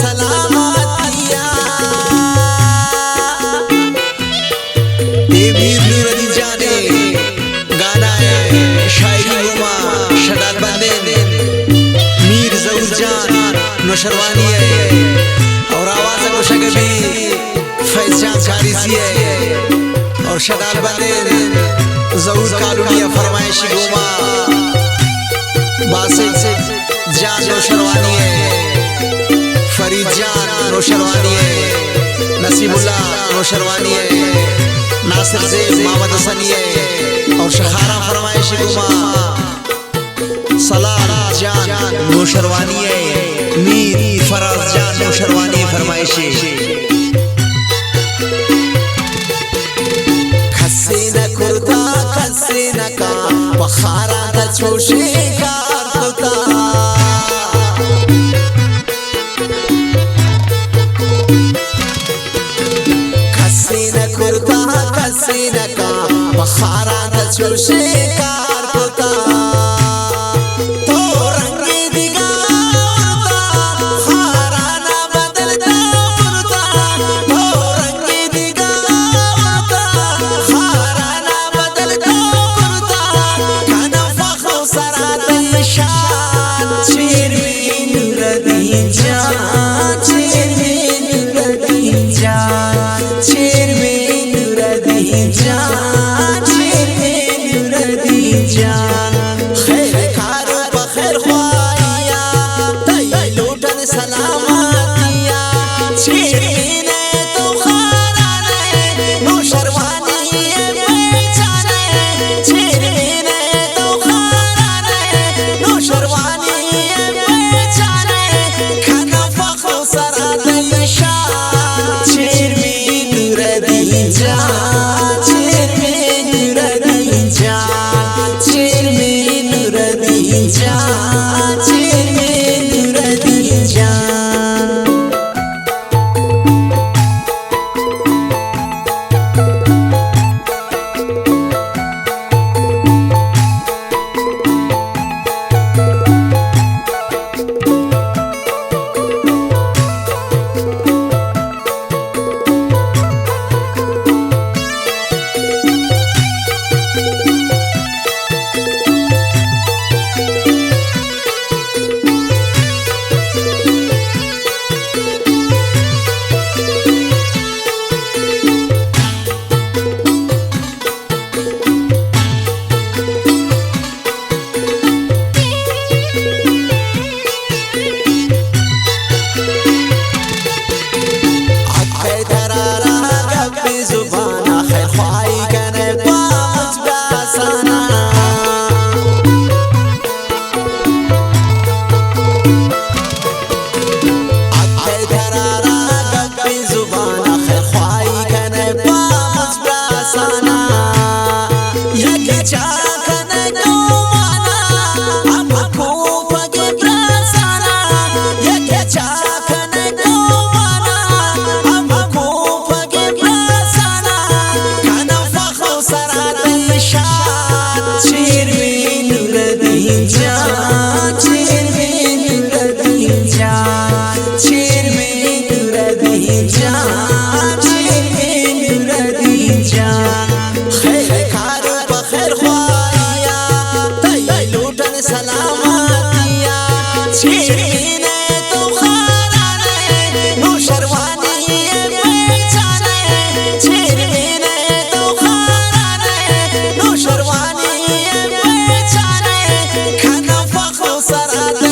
सलामतिया ये मीर नूरदी जाने गाना है शायरी हुमा शडाल बंदे मीर जऊर जान नौशरवानी है और आवाज़ मुशगबी फैज जान खारिसी है और शडाल बंदे जऊर कालूनिया फरमाइशी गुमा बासित जान नौशरवानी है फरीद जान नौशरवानी है नसीमुल्लाह नौशरवानी है नासिर ज़ेब मोहम्मद हसनी है और शखारा फरमाइशी गुमा सलाह जान नौशरवानी है मीर फराज जान नौशरवानी फरमाइशी खसीना कुर्ता खसीना का बखारा दा छोशे का कुर्ता खसीना कुर्ता खसीना का बखारा दा छोशे का कुर्ता तो रंगे दिगा खाराना बदलता कुर्ता तो रंगे दिगा खाराना बदलता कुर्ता खाना फखो सरात शान चेरवीन रदी जान चेरवीन रदी जान चेरवीन रदी जान चेरवीन रदी जान खैर खारो बखैर ख्वाया तय लूटन सलामतिया चेरवीन तो खाराने नौशरवानी पहचाने चेरवीन तो खाराने नौशरवानी पहचाने खाना फखो सरात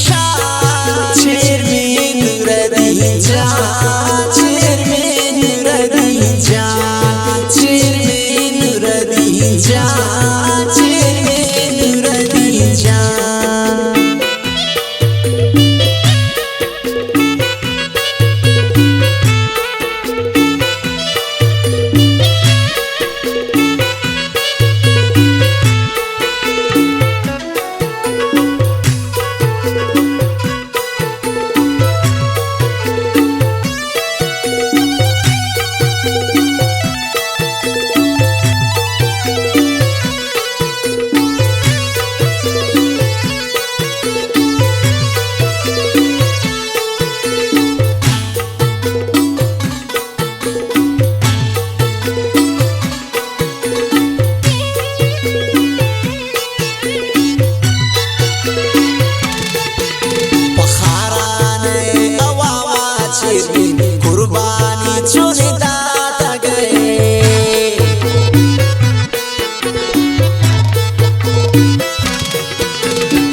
शान चेरवीन रदी जान चेरवीन रदी जान चेरवीन रदी जान चेरवीन रदी जान चेरमीन कुर्बानी चुने दाता गए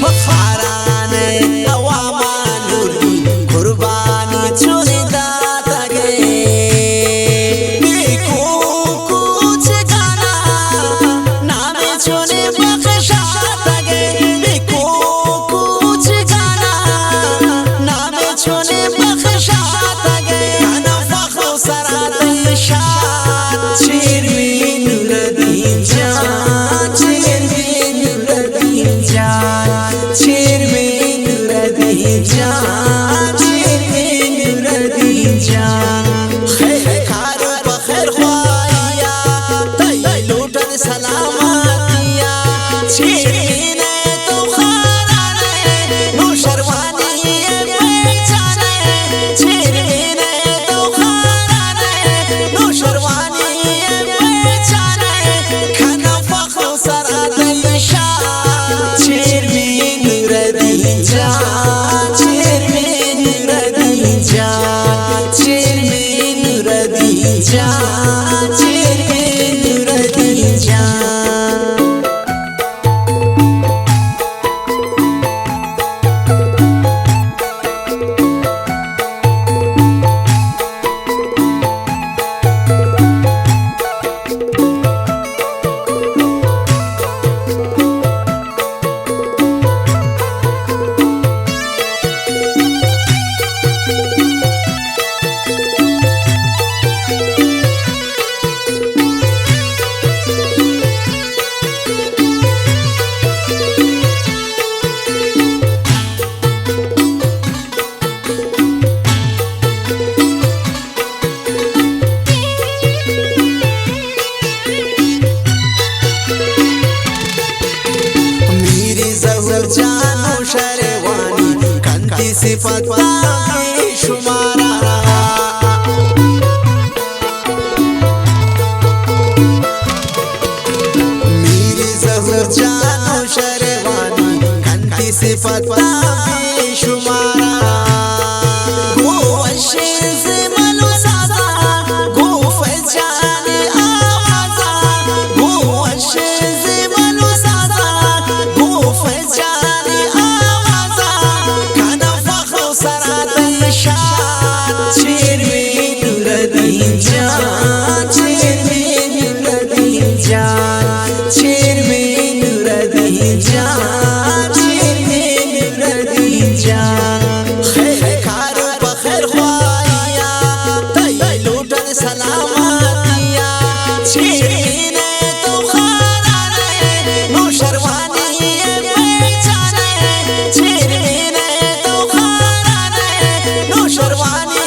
फखाराने हवामानुली कुर्बानी चुने दाता गए देखो कुछ गाना नामे चुने बख्शाता गए देखो कुछ गाना नामे चुने बख्शाता गए गाना फखो सराते शान चेरमीन नुरदीन जान चेरमीन नुरदीन जान चेरमीन नुरदीन जान चेरमीन नुरदीन जान खैर खारो बखैर ख्वाया तई लूटन सलामतिया चेरमीन तो खाराने नौशरवानी पहचाने चेरमीन तो खाराने नौशरवानी पहचाने खाना फखो सराते शान चेरमीन नुरदीन जान चेरमीन नुरदीन जान चेरमीन नुरदीन जान चेरमीन नुरदीन जान जानो शरवानी कंती सिफत बेशुमारा मेरी ज़हूर जानो शरवानी कंती सिफत बेशुमारा वो अशीज़ मलो सादा वो फजाने आवाज़ा वो अशीज़ मलो सादा वो फजाने आवाज़ा खाना फखो सराते शान चेरमीन नुरदीन जान चेरमीन नुरदीन जान चेरमीन नुरदीन जान चेरमीन नुरदीन जान खैर खारो बखैर ख्वाया तई लूटन सलामतिया चेरमीन तो खाराने नौशरवानी पहचाने चेरमीन तो खाराने नौशरवानी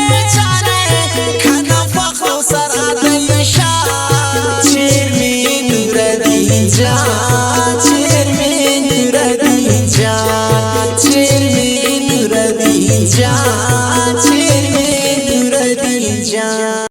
पहचाने खाना फखो सराते शान चेरमीन नुरदीन जान चेरमीन नुरदीन जान चेरमीन नुरदीन जान चेरमीन नुरदीन जान।